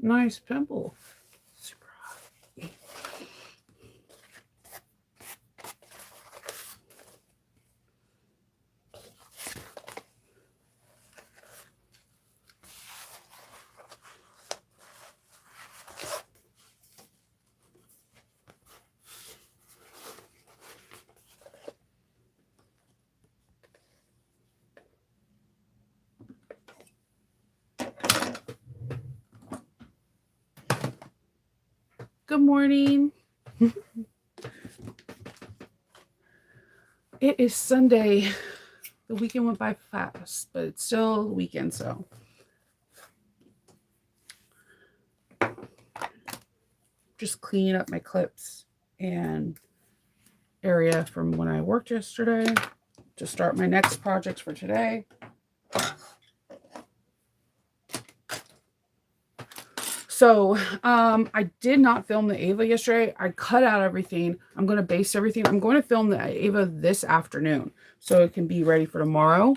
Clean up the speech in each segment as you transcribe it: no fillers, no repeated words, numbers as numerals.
Nice pimple. Super hot. Good morning. It is Sunday. The weekend went by fast, but it's still the weekend, so. Just cleaning up my clips and area from when I worked yesterday to start my next projects for today. So I did not film the Ava yesterday. I cut out everything. I'm going to base everything. I'm going to film the Ava this afternoon so it can be ready for tomorrow.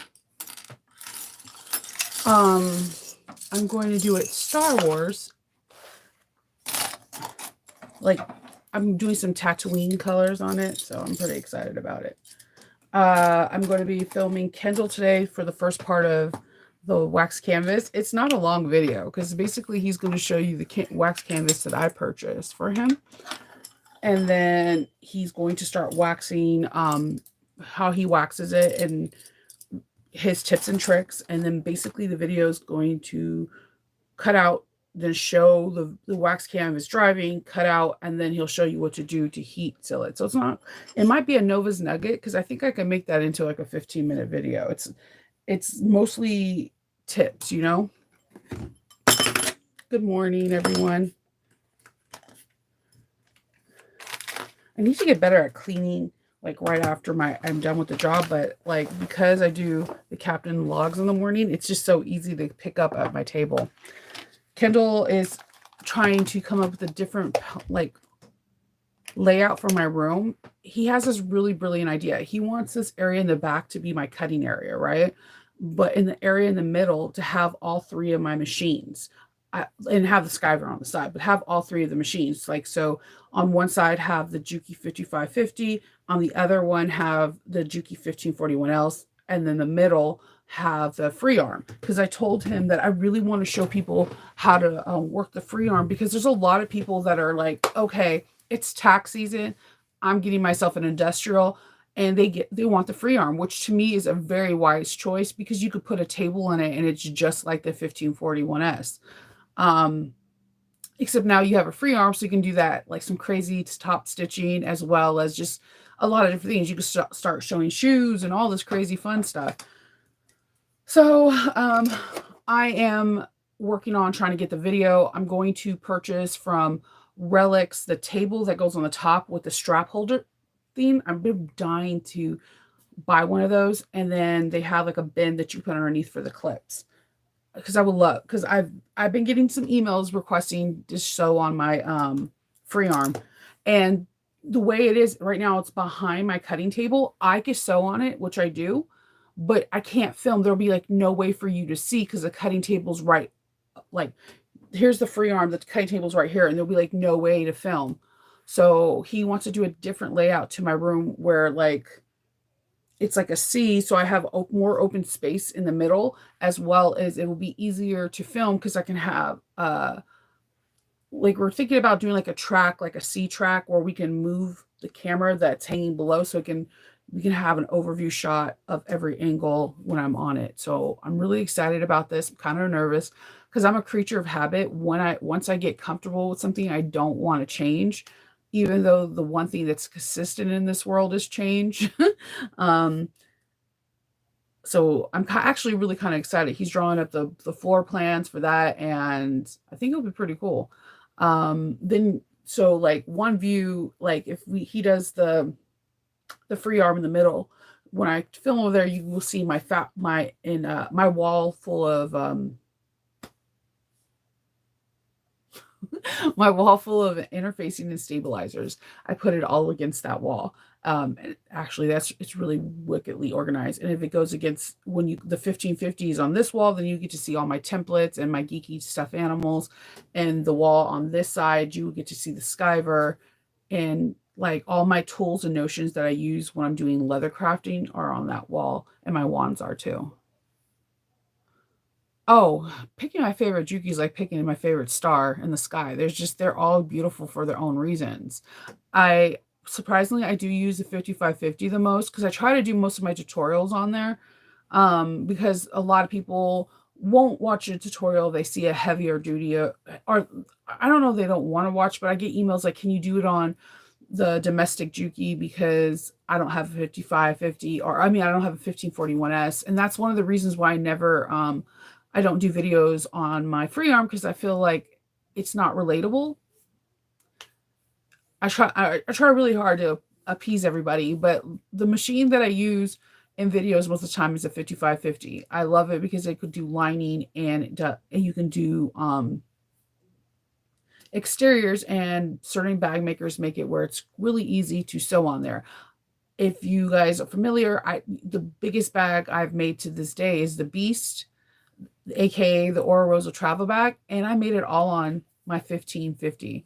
I'm going to do it Star Wars. Like, I'm doing some Tatooine colors on it, so I'm pretty excited about it. I'm going to be filming Kendall today for the first part of the wax canvas. It's not a long video because basically he's going to show you the wax canvas that I purchased for him. And then he's going to start waxing how he waxes it and his tips and tricks. And then basically the video is going to cut out, then show the wax canvas driving, cut out, and then he'll show you what to do to heat seal it. So it's not, it might be a Nova's Nugget because I think I can make that into like a 15-minute video. It's mostly tips, you know. Good morning, everyone. I need to get better at cleaning like right after I'm done with the job, but like because I do the Captain logs in the morning, it's just so easy to pick up at my table. Kendall is trying to come up with a different like layout for my room. He has this really brilliant idea. He wants this area in the back to be my cutting area, right? But in the area in the middle to have all three of my machines. And have the Skyver on the side, but have all three of the machines. Like, so on one side have the Juki 5550, on the other one have the Juki 1541Ls, and then the middle have the free arm. Because I told him that I really want to show people how to work the free arm, because there's a lot of people that are like, okay, it's tax season, I'm getting myself an industrial, and they want the free arm, which to me is a very wise choice because you could put a table in it and it's just like the 1541S. Except now you have a free arm, so you can do that, like some crazy top stitching, as well as just a lot of different things. You can start showing shoes and all this crazy fun stuff. So I am working on trying to get the video. I'm going to purchase from Relics the table that goes on the top with the strap holder thing. I've been dying to buy one of those, and then they have like a bin that you put underneath for the clips. Because I would love, because I've been getting some emails requesting to sew on my free arm, and the way it is right now, it's behind my cutting table. I can sew on it, which I do, but I can't film. There'll be like no way for you to see because the cutting table's right, like here's the free arm, the cutting table's right here, and there'll be like no way to film. So he wants to do a different layout to my room where like it's like a C, so I have more open space in the middle, as well as it will be easier to film because I can have like we're thinking about doing like a track, like a C track, where we can move the camera that's hanging below so we can have an overview shot of every angle when I'm on it. So I'm really excited about this. I'm kind of nervous because I'm a creature of habit. Once I get comfortable with something, I don't want to change, even though the one thing that's consistent in this world is change. So I'm actually really kind of excited. He's drawing up the floor plans for that, and I think it'll be pretty cool. Then so like one view, like if he does the free arm in the middle, when I film over there, you will see my wall full of my wall full of interfacing and stabilizers. I put it all against that wall. Actually, it's really wickedly organized. And if it goes against when you the 1550 is on this wall, then you get to see all my templates and my geeky stuffed animals. And the wall on this side, you get to see the Skyver, and like all my tools and notions that I use when I'm doing leather crafting are on that wall, and my wands are too. Oh, picking my favorite Juki is like picking my favorite star in the sky. They're all beautiful for their own reasons. I surprisingly I do use the 5550 the most because I try to do most of my tutorials on there. Because a lot of people won't watch a tutorial, they see a heavier duty, or I don't know if they don't want to watch, but I get emails like, can you do it on the domestic Juki because I don't have a 5550, or I mean I don't have a 1541S, and that's one of the reasons why I don't do videos on my free arm, because I feel like it's not relatable. I try really hard to appease everybody, but the machine that I use in videos most of the time is a 5550. I love it because it could do lining, and you can do exteriors, and certain bag makers make it where it's really easy to sew on there. If you guys are familiar, the biggest bag I've made to this day is the Beast, aka the Ora Rosa travel bag, and I made it all on my 1550.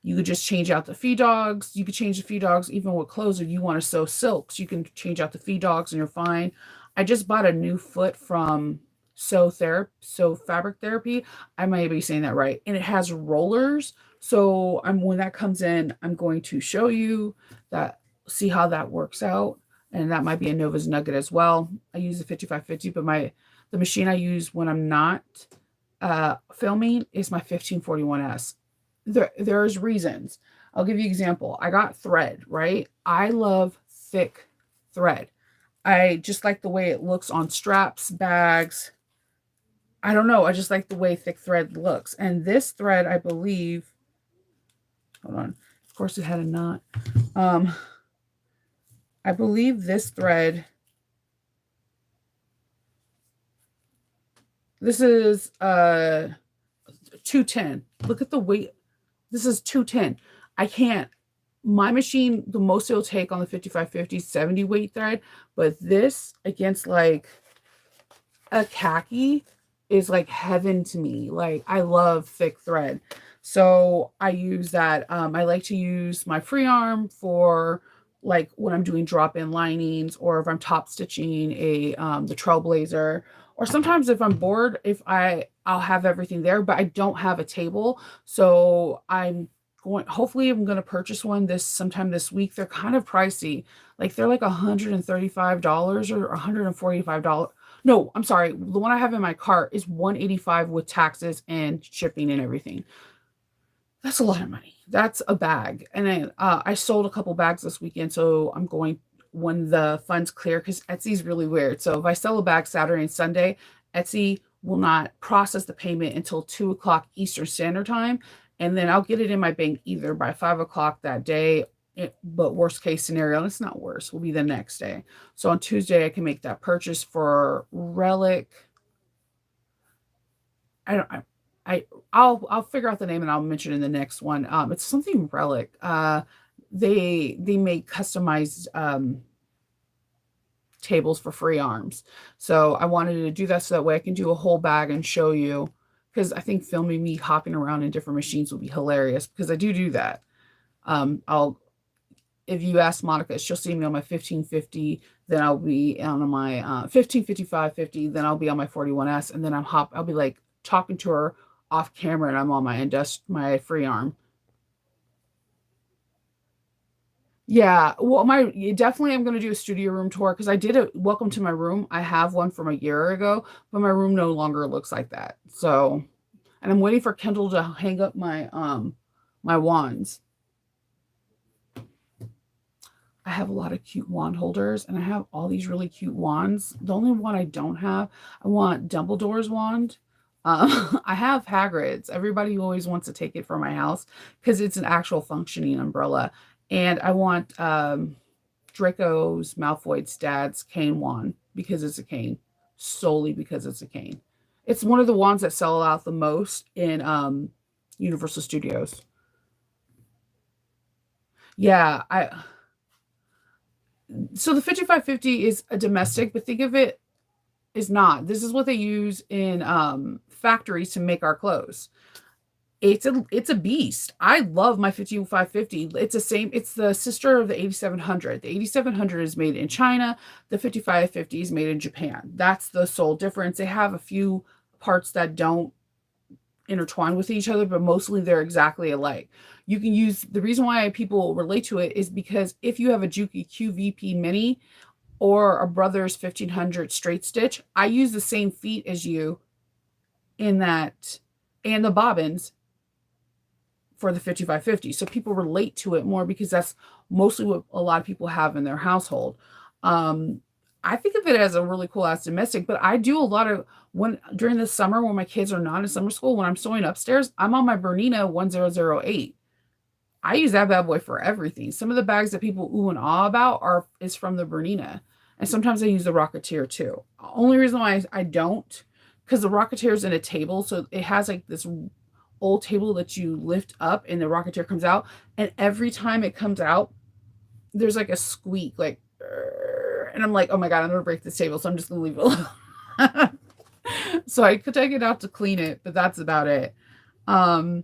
You could just change out the feed dogs. You could change the feed dogs even with clothes. If you want to sew silks, you can change out the feed dogs and you're fine. I just bought a new foot from Sew Fabric Therapy. I might be saying that right. And it has rollers. So when that comes in, I'm going to show you that, see how that works out. And that might be a Nova's Nugget as well. I use the 5550, but the machine I use when I'm not filming is my 1541S. There's reasons. I'll give you an example. I got thread, right? I love thick thread. I just like the way it looks on straps, bags. I don't know. I just like the way thick thread looks. And this thread, I believe, hold on. Of course, it had a knot. I believe this thread, this is 210. Look at the weight. This is 210. I can't, my machine, the most it'll take on the 5550 is 70 weight thread, but this against like a khaki is like heaven to me. Like, I love thick thread. So I use that. I like to use my free arm for like when I'm doing drop-in linings, or if I'm top stitching the Trailblazer, or sometimes if I'm bored, I'll have everything there, but I don't have a table. So hopefully I'm going to purchase one sometime this week. They're kind of pricey. Like they're like $135 or $145. No, I'm sorry. The one I have in my cart is $185 with taxes and shipping and everything. That's a lot of money. That's a bag. And then I sold a couple bags this weekend. So I'm going, when the funds clear, because Etsy's really weird. So if I sell a bag Saturday and Sunday, Etsy will not process the payment until 2 o'clock Eastern Standard Time. And then I'll get it in my bank either by 5 o'clock that day. But worst case scenario, and it's not worse, will be the next day. So on Tuesday, I can make that purchase for Relic. I'll figure out the name and I'll mention it in the next one. It's something Relic. They make customized tables for free arms. So I wanted to do that so that way I can do a whole bag and show you, because I think filming me hopping around in different machines will be hilarious, because I do that. If you ask Monica, she'll see me on my 1550, then I'll be on my 155550, then I'll be on my 41S, and then I'll be like talking to her off camera, and I'm on my free arm. Yeah, well, definitely I'm going to do a studio room tour, because I did a welcome to my room. I have one from a year ago, but my room no longer looks like that. So, and I'm waiting for Kendall to hang up my my wands. I have a lot of cute wand holders, and I have all these really cute wands. The only one I don't have, I want Dumbledore's wand. I have Hagrid's. Everybody always wants to take it from my house because it's an actual functioning umbrella. And I want Draco's Malfoy's dad's cane wand, because it's a cane, solely because it's a cane. It's one of the wands that sell out the most in Universal Studios. Yeah, So the 5550 is a domestic, but think of it as not. This is what they use in factories to make our clothes. It's a beast. I love my 5550. It's the same. It's the sister of the 8700. The 8700 is made in China. The 5550 is made in Japan. That's the sole difference. They have a few parts that don't intertwine with each other, but mostly they're exactly alike. You can use the reason why people relate to it is because if you have a Juki QVP Mini or a Brothers 1500 straight stitch, I use the same feet as you in that and the bobbins for the 5550. So people relate to it more because that's mostly what a lot of people have in their household. Um, I think of it as a really cool ass domestic, but I do a lot of when during the summer when my kids are not in summer school, when I'm sewing upstairs, I'm on my Bernina 1008. I use that bad boy for everything. Some of the bags that people ooh and ah about are is from the Bernina. And sometimes I use the Rocketeer too. Only reason why I don't, because the Rocketeer is in a table, so it has like this old table that you lift up and the Rocketeer comes out. And every time it comes out, there's like a squeak, like, and I'm like, oh my God, I'm gonna break this table, so I'm just gonna leave it alone. So I could take it out to clean it, but that's about it. Um,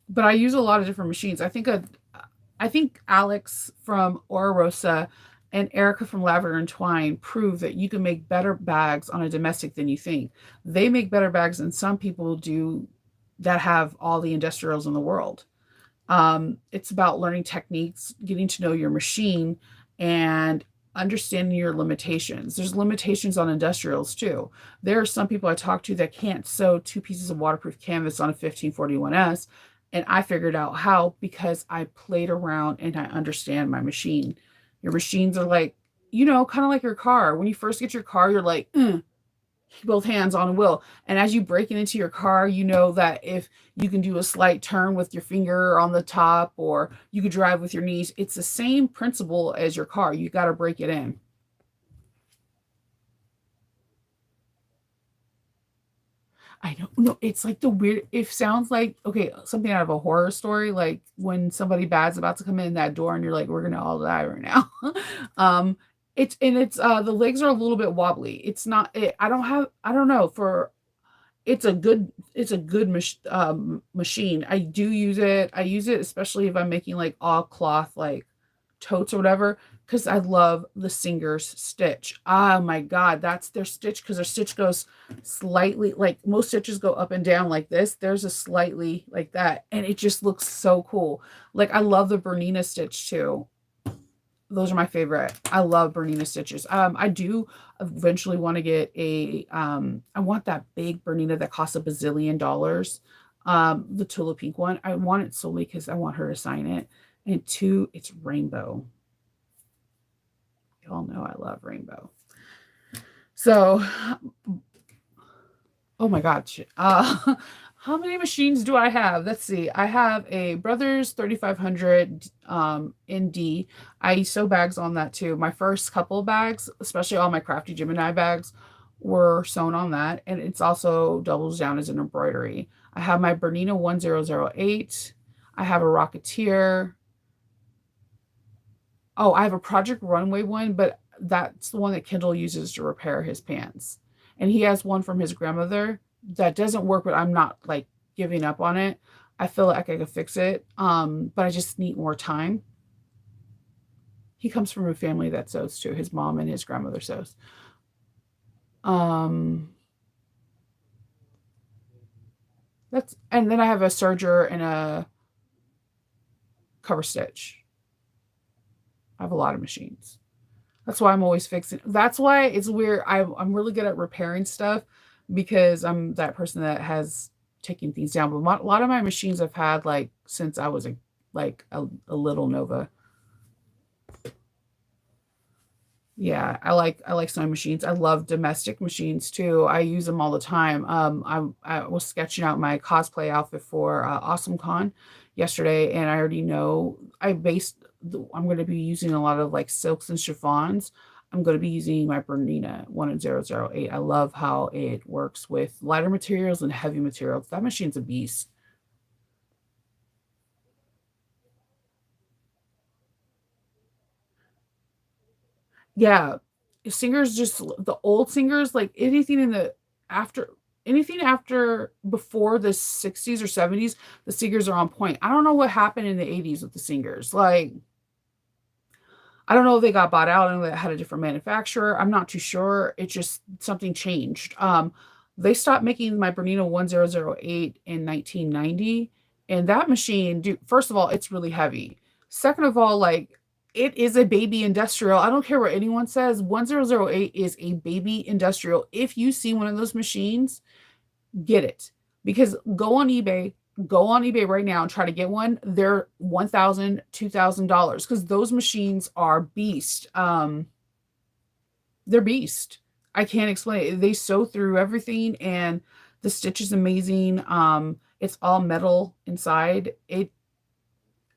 but I use a lot of different machines. I think Alex from Ora Rosa and Erica from Lavender and Twine prove that you can make better bags on a domestic than you think. They make better bags than some people do that have all the industrials in the world. It's about learning techniques, getting to know your machine, and understanding your limitations. There's limitations on industrials too. There are some people I talk to that can't sew two pieces of waterproof canvas on a 1541S, and I figured out how because I played around and I understand my machine. Your machines are like, kind of like your car. When you first get your car, you're like, both hands on the wheel. And as you break it into your car, you know that if you can do a slight turn with your finger on the top or you could drive with your knees, it's the same principle as your car. You got to break it in. I don't know. It's like the weird, it sounds like, okay, something out of a horror story, like when somebody bad's about to come in that door and you're like, we're going to all die right now. um, the legs are a little bit wobbly. It's not, I don't know, it's a good machine. I do use it. I use it especially if I'm making like all cloth like totes or whatever because I love the Singer's stitch. Oh my God, that's their stitch because their stitch goes slightly like most stitches go up and down like this. There's a slightly like that, and it just looks so cool. Like I love the Bernina stitch too. Those are my favorite. I love Bernina stitches. I do eventually want to get I want that big Bernina that costs $1 bazillion. The Tula Pink one. I want it solely because I want her to sign it. And two, it's rainbow. You all know I love rainbow. So, oh my God. How many machines do I have? Let's see. I have a Brothers 3500 ND. I sew bags on that too. My first couple bags, especially all my Crafty Gemini bags, were sewn on that. And it's also doubles down as an embroidery. I have my Bernina 1008. I have a Rocketeer. Oh, I have a Project Runway one, but that's the one that Kendall uses to repair his pants. And he has one from his grandmother that doesn't work, but I'm not like giving up on it. I feel like I could fix it. But I just need more time. He comes from a family that sews too. His mom and his grandmother sews. Um, and then I have a serger and a cover stitch. I have a lot of machines. That's why I'm always fixing. That's why it's weird. I'm really good at repairing stuff because I'm that person that has taken things down. But a lot of my machines I've had like since I was a little Nova. Yeah, I like sewing machines. I love domestic machines too. I use them all the time. I was sketching out my cosplay outfit for Awesome Con yesterday, and I already know I'm going to be using a lot of like silks and chiffons. I'm going to be using my Bernina 1008. I love how it works with lighter materials and heavy materials. That machine's a beast. Yeah. Singers, just the old singers, like anything in the after anything after before the 60s or 70s, the singers are on point. I don't know what happened in the 80s with the singers. Like, I don't know if they got bought out and they had a different manufacturer. I'm not too sure. It just something changed. They stopped making my Bernina 1008 in 1990, and that machine, dude, first of all, it's really heavy. Second of all, like, it is a baby industrial. I don't care what anyone says. 1008 is a baby industrial. If you see one of those machines, get it, because go on eBay right now and try to get one. They're $1,000, $2,000, because those machines are beast. They're beast. I can't explain it. They sew through everything, and the stitch is amazing. It's all metal inside it.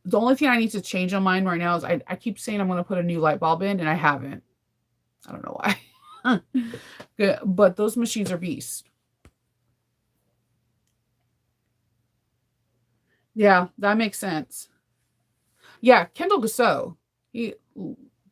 The only thing I need to change on mine right now is I keep saying I'm going to put a new light bulb in, and I haven't. I don't know why. Good, but those machines are beast. Yeah, that makes sense. Yeah, Kendall Gasso. He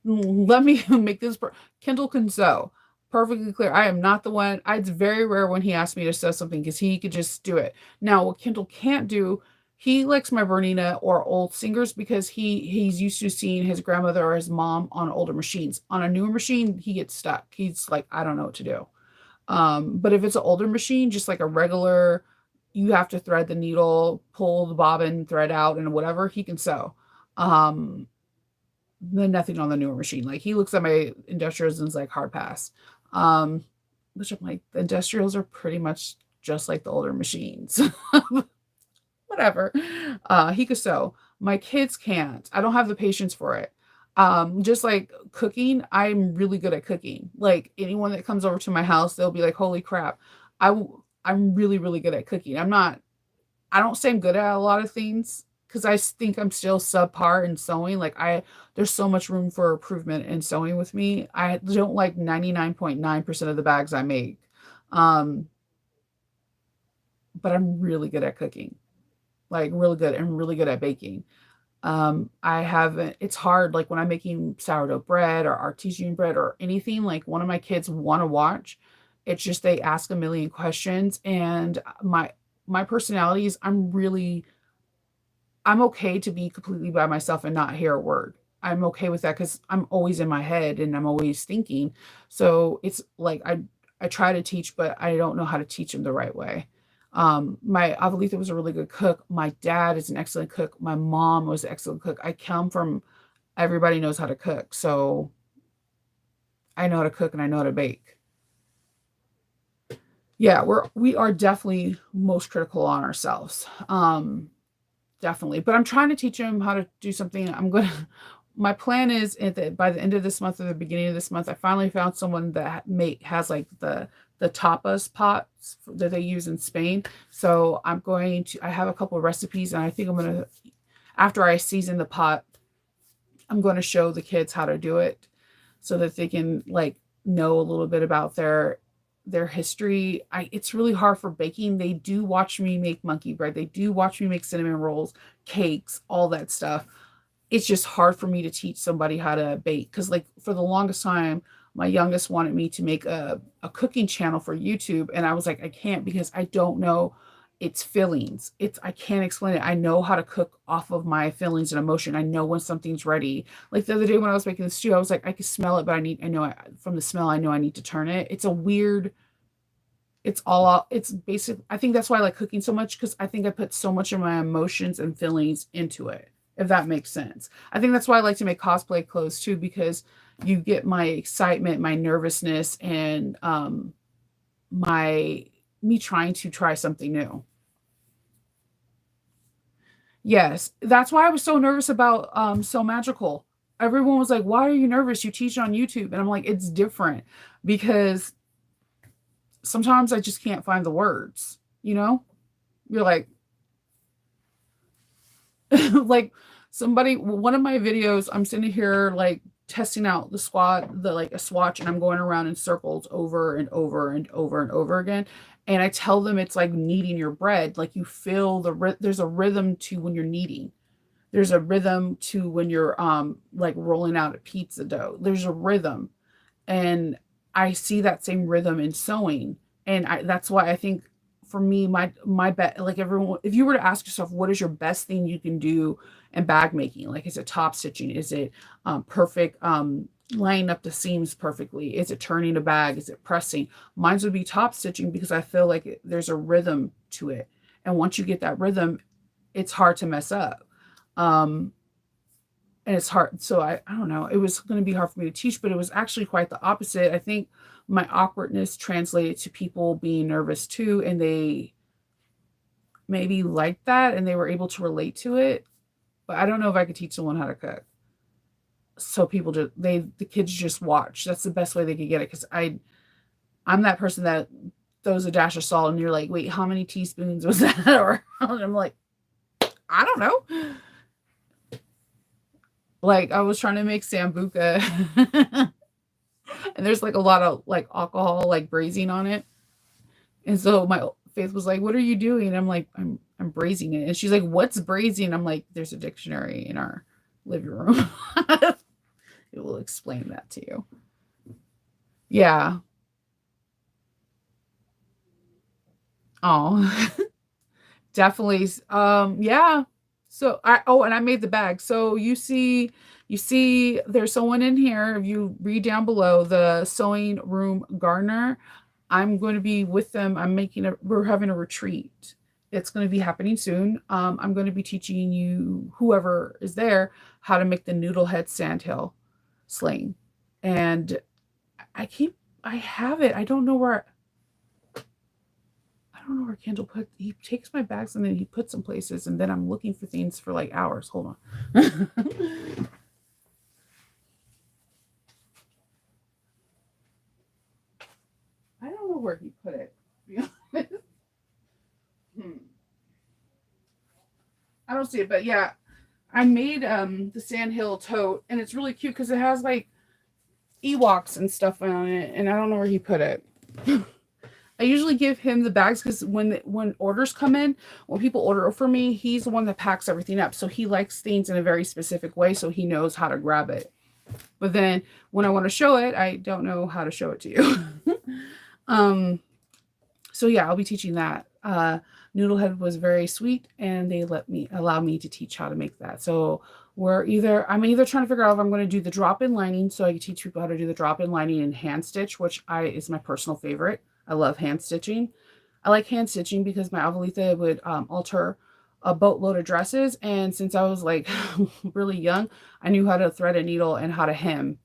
let me make this. Kendall can sew. Perfectly clear. I am not the one. It's very rare when he asks me to sew something because he could just do it. Now, what Kendall can't do, he likes my Bernina or old singers because he's used to seeing his grandmother or his mom on older machines. On a newer machine, he gets stuck. He's like, I don't know what to do. But if it's an older machine, just like a regular, you have to thread the needle, pull the bobbin thread out, and whatever, he can sew. Um, then nothing on the newer machine. Like, he looks at my industrials and is like, hard pass. Um, which I'm like, the industrials are pretty much just like the older machines. Whatever. He could sew. My kids can't. I don't have the patience for it. Just like cooking, I'm really good at cooking. Like, anyone that comes over to my house, they'll be like, "Holy crap!" I'm really really good at cooking. I'm not. I don't say I'm good at a lot of things because I think I'm still subpar in sewing. Like, there's so much room for improvement in sewing with me. I don't like 99.9% of the bags I make. Um, but I'm really good at cooking. Like, really good, and really good at baking. I haven't It's hard, like, when I'm making sourdough bread or artesian bread or anything, like, one of my kids wanna watch. It's just they ask a million questions, and my personality is I'm okay to be completely by myself and not hear a word. I'm okay with that because I'm always in my head and I'm always thinking. So it's like I try to teach, but I don't know how to teach them the right way. My Abuelita was a really good cook. My dad is an excellent cook. My mom was an excellent cook. I come from everybody knows how to cook. So I know how to cook and I know how to bake. Yeah, we are definitely most critical on ourselves. Definitely. But I'm trying to teach him how to do something. My plan is by the end of this month or the beginning of this month, I finally found someone that has like the tapas pots that they use in Spain. So I have a couple of recipes, and I think after I season the pot, I'm going to show the kids how to do it so that they can, like, know a little bit about their history. It's really hard for baking. They do watch me make monkey bread. They do watch me make cinnamon rolls, cakes, all that stuff. It's just hard for me to teach somebody how to bake because, like, for the longest time, my youngest wanted me to make a cooking channel for YouTube, and I was like, I can't because I don't know its feelings. I can't explain it. I know how to cook off of my feelings and emotion. I know when something's ready. Like, the other day when I was making the stew, I was like, I can smell it, but from the smell, I know I need to turn it. It's a weird, it's all out. It's basic. I think that's why I like cooking so much because I think I put so much of my emotions and feelings into it, if that makes sense. I think that's why I like to make cosplay clothes too, because you get my excitement, my nervousness, and my me trying to try something new. Yes, that's why I was so nervous about So Magical. Everyone was like, "Why are you nervous? You teach on YouTube." And I'm like, "It's different because sometimes I just can't find the words, you know?" You're like like one of my videos, I'm sitting here like testing out a swatch, and I'm going around in circles over and over and over and over again. And I tell them it's like kneading your bread. Like, you feel there's a rhythm to when you're kneading. There's a rhythm to when you're like rolling out a pizza dough. There's a rhythm. And I see that same rhythm in sewing. And that's why I think for me, my bet, like everyone, if you were to ask yourself, what is your best thing you can do in bag making? Like, is it top stitching? Is it perfect lining up the seams perfectly? Is it turning a bag? Is it pressing? Mine would be top stitching because I feel like there's a rhythm to it. And once you get that rhythm, it's hard to mess up. Um, and it's hard. So I don't know. It was going to be hard for me to teach, but it was actually quite the opposite. I think my awkwardness translated to people being nervous too, and they maybe liked that and they were able to relate to it. But I don't know if I could teach someone how to cook. So people just the kids just watch. That's the best way they could get it because I'm that person that throws a dash of salt and you're like, wait, how many teaspoons was that? Or I'm like, I don't know. Like I was trying to make sambuca and there's like a lot of like alcohol like braising on it. And so my Faith was like, "What are you doing?" And I'm like, I'm braising it." And she's like, "What's braising?" I'm like, "There's a dictionary in our living room. It will explain that to you." Yeah. Oh, definitely. Yeah. So and I made the bag. So you see there's someone in here. If you read down below, the sewing room gardener, I'm going to be with them. We're having a retreat. It's going to be happening soon. I'm going to be teaching you, whoever is there, how to make the noodle head sandhill sling. And I have it. I don't know where Kendall put, he takes my bags and then he puts them places and then I'm looking for things for like hours. Hold on. I don't know where he put it. To be honest. Hmm. I don't see it, but yeah, I made the Sandhill tote, and it's really cute because it has like Ewoks and stuff on it, and I don't know where he put it. I usually give him the bags because when orders come in, when people order for me, he's the one that packs everything up. So he likes things in a very specific way, so he knows how to grab it. But then when I want to show it, I don't know how to show it to you. um, so yeah, I'll be teaching that. Noodlehead was very sweet, and they allow me to teach how to make that. So I'm either trying to figure out if I'm going to do the drop-in lining, so I can teach people how to do the drop-in lining and hand stitch, which is my personal favorite. I love hand stitching. I like hand stitching because my abuelita would alter a boatload of dresses, and since I was like really young, I knew how to thread a needle and how to hem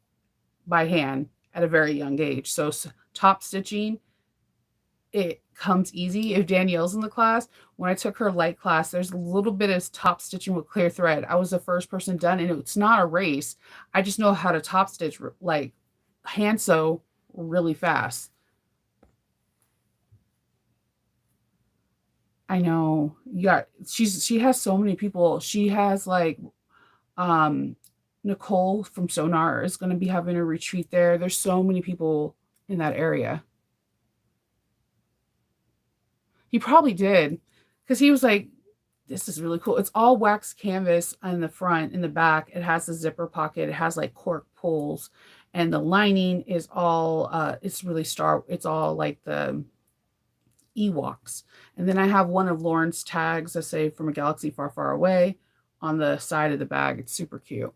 by hand at a very young age. So top stitching, it comes easy. If Danielle's in the class, when I took her light class, there's a little bit of top stitching with clear thread. I was the first person done, and it's not a race. I just know how to top stitch, like hand sew really fast. I know. Yeah, she has so many people. She has like um Nicole from Sonar is going to be having a retreat there. There's so many people in that area. He probably did because he was like, this is really cool. It's all wax canvas on the front and the back. It has a zipper pocket. It has like cork pulls, and the lining is all. It's all like the Ewoks. And then I have one of Lauren's tags that say "From a Galaxy Far, Far Away" on the side of the bag. It's super cute.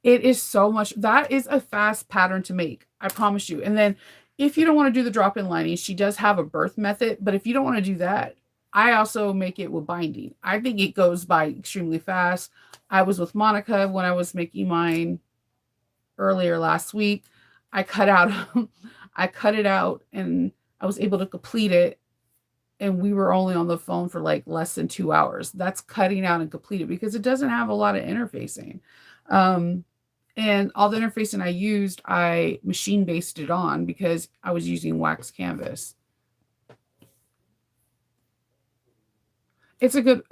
It is so much. That is a fast pattern to make. I promise you. And then if you don't want to do the drop-in lining, she does have a birth method. But if you don't want to do that, I also make it with binding. I think it goes by extremely fast. I was with Monica when I was making mine earlier last week. I cut out I cut it out and I was able to complete it, and we were only on the phone for like less than 2 hours. That's cutting out and completed because it doesn't have a lot of interfacing. Um, and all the interfacing I used, I machine based it on because I was using wax canvas. It's a good.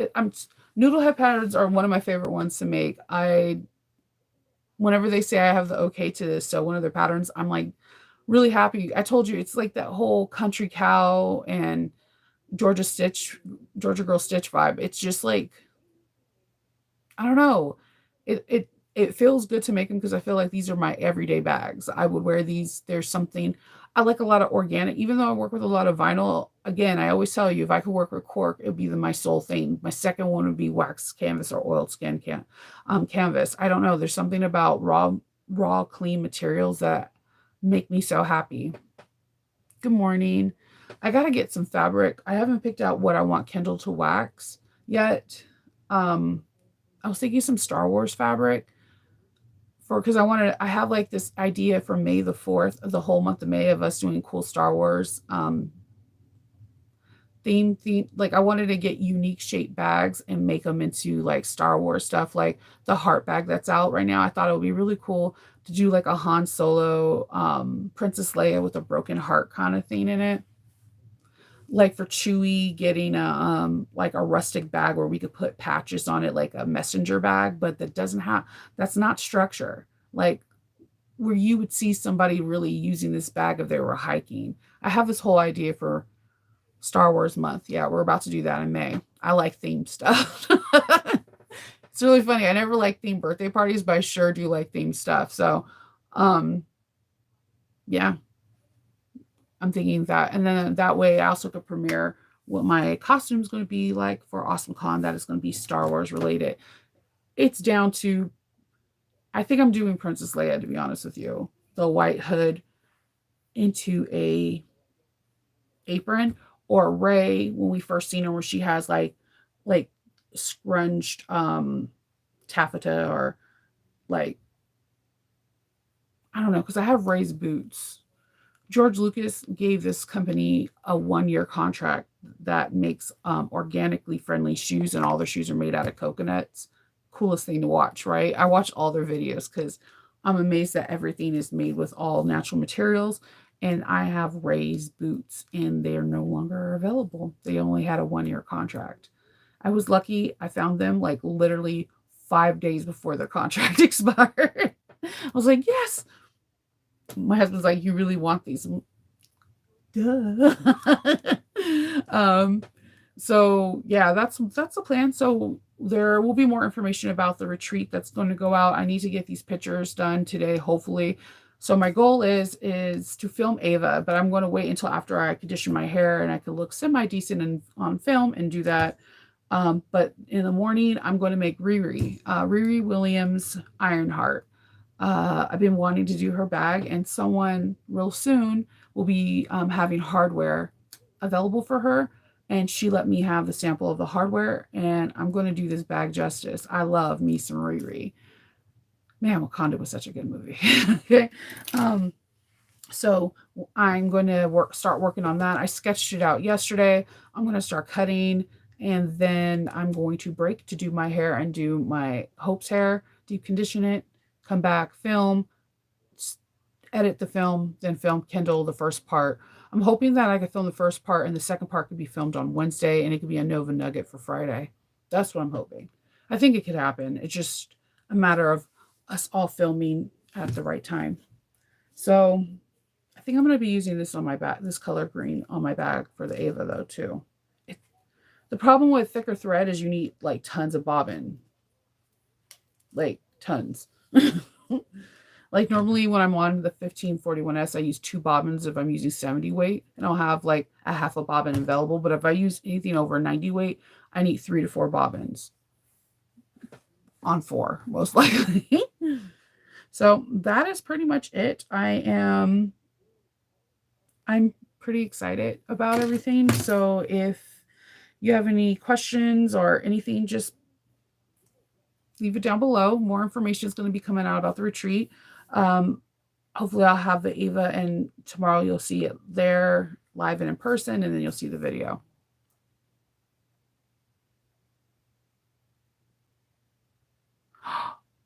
Noodle head patterns are one of my favorite ones to make. Whenever they say I have the okay to sew one of their patterns, I'm like really happy. I told you it's like that whole country cow and Georgia Stitch, Georgia Girl Stitch vibe. It's just like I don't know. It it feels good to make them because I feel like these are my everyday bags. I would wear these. There's something I like a lot of organic, even though I work with a lot of vinyl. Again, I always tell you if I could work with cork, it would be my sole thing. My second one would be wax canvas or oiled skin canvas. I don't know. There's something about raw, clean materials that make me so happy. Good morning. I got to get some fabric. I haven't picked out what I want Kendall to wax yet. I was thinking some Star Wars fabric because I have like this idea for May the 4th, the whole month of May, of us doing cool Star Wars theme. Like I wanted to get unique shaped bags and make them into like Star Wars stuff, like the heart bag that's out right now. I thought it would be really cool to do like a Han Solo, Princess Leia with a broken heart kind of thing in it. Like for Chewie getting a like a rustic bag where we could put patches on it, like a messenger bag, but that's not structure. Like where you would see somebody really using this bag if they were hiking. I have this whole idea for Star Wars month. Yeah, we're about to do that in May. I like themed stuff. It's really funny. I never like themed birthday parties, but I sure do like themed stuff. So, yeah, I'm thinking that. And then that way I also could premiere what my costume is going to be like for AwesomeCon that is going to be Star Wars related. It's down to, I think I'm doing Princess Leia, to be honest with you. The white hood into a apron, or Rey when we first seen her where she has like scrunched taffeta, or like, I don't know, because I have Rey's boots. George Lucas gave this company a 1-year contract that makes organically friendly shoes, and all their shoes are made out of coconuts. Coolest thing to watch, right? I watch all their videos because I'm amazed that everything is made with all natural materials. And I have Rey's boots, and they're no longer available. They only had a 1-year contract. I was lucky. I found them like literally 5 days before their contract expired. I was like, yes. My husband's like, you really want these? Duh. So yeah, that's the plan. So there will be more information about the retreat that's going to go out. I need to get these pictures done today, hopefully. So my goal is to film Ava, but I'm going to wait until after I condition my hair and I can look semi-decent on film and do that. But in the morning, I'm going to make Riri Williams Ironheart. I've been wanting to do her bag, and someone real soon will be having hardware available for her. And she let me have the sample of the hardware, and I'm going to do this bag justice. I love me some Riri. Man, Wakanda was such a good movie. Okay. So I'm going to start working on that. I sketched it out yesterday. I'm going to start cutting, and then I'm going to break to do my hair and do my Hope's hair, deep condition it, come back, film, edit the film, then film Kendall the first part. I'm hoping that I could film the first part and the second part could be filmed on Wednesday and it could be a Nova Nugget for Friday. That's what I'm hoping. I think it could happen. It's just a matter of us all filming at the right time. So I think I'm going to be using this on my back, this color green on my bag for the Ava though too. The problem with thicker thread is you need like tons of bobbin. Like tons. Like normally when I'm on the 1541S, I use 2 bobbins if I'm using 70 weight, and I'll have like a half a bobbin available. But if I use anything over 90 weight, I need 3 to 4 bobbins on 4, most likely. So that is pretty much it. I'm pretty excited about everything. So if you have any questions or anything, just leave it down below. More information is going to be coming out about the retreat. Hopefully I'll have the Ava, and tomorrow you'll see it there live and in person, and then you'll see the video.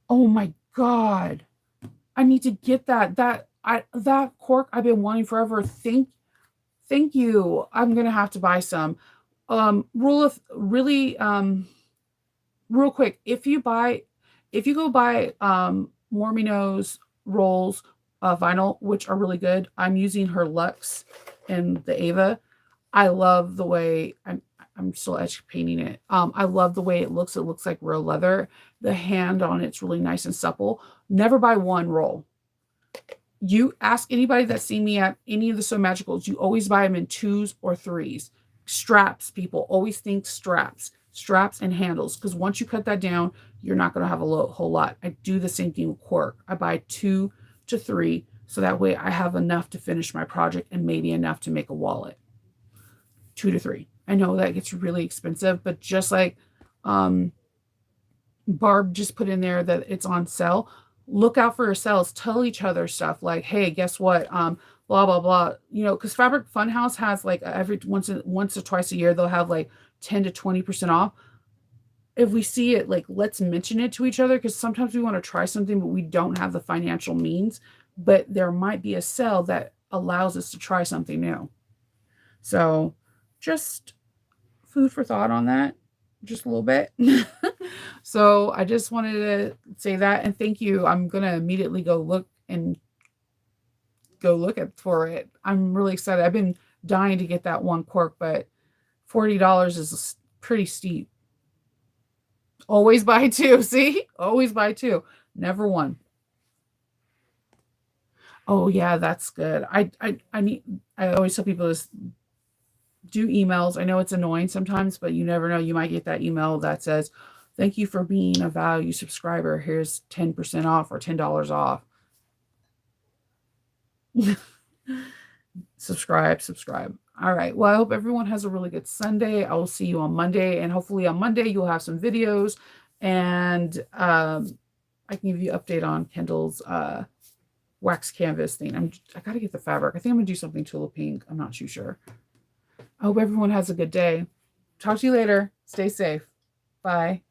Oh my God. I need to get that. That cork I've been wanting forever. Thank you. I'm going to have to buy some. Real quick, if you go buy Mormino's rolls vinyl, which are really good. I'm using her Luxe and the Ava. I love the way I'm still edge painting it. I love the way it looks. It looks like real leather. The hand on it's really nice and supple. Never buy one roll. You ask anybody that's seen me at any of the So Magicals, you always buy them in 2s or 3s. Straps, people always think straps and handles, because once you cut that down, you're not going to have a whole lot. I do the same thing with cork. I buy 2 to 3, so that way I have enough to finish my project and maybe enough to make a wallet. 2 to 3. I know that gets really expensive, but just like Barb just put in there that it's on sale. Look out for your sales. Tell each other stuff like, hey, guess what? Blah, blah, blah. You know, because Fabric Funhouse has like every once or twice a year, they'll have like 10 to 20% off. If we see it, like, let's mention it to each other, because sometimes we want to try something, but we don't have the financial means. But there might be a sale that allows us to try something new. So just food for thought on that, just a little bit. So I just wanted to say that, and thank you. I'm going to immediately go look for it. I'm really excited. I've been dying to get that one cork, but $40 is pretty steep. Always buy 2. See? Always buy 2. Never 1. Oh yeah, that's good. I always tell people this, do emails. I know it's annoying sometimes, but you never know. You might get that email that says, thank you for being a value subscriber. Here's 10% off or $10 off. Subscribe. All right. Well, I hope everyone has a really good Sunday. I will see you on Monday, and hopefully on Monday you'll have some videos, and I can give you an update on Kendall's wax canvas thing. I got to get the fabric. I think I'm going to do something Tulip Pink. I'm not too sure. I hope everyone has a good day. Talk to you later. Stay safe. Bye.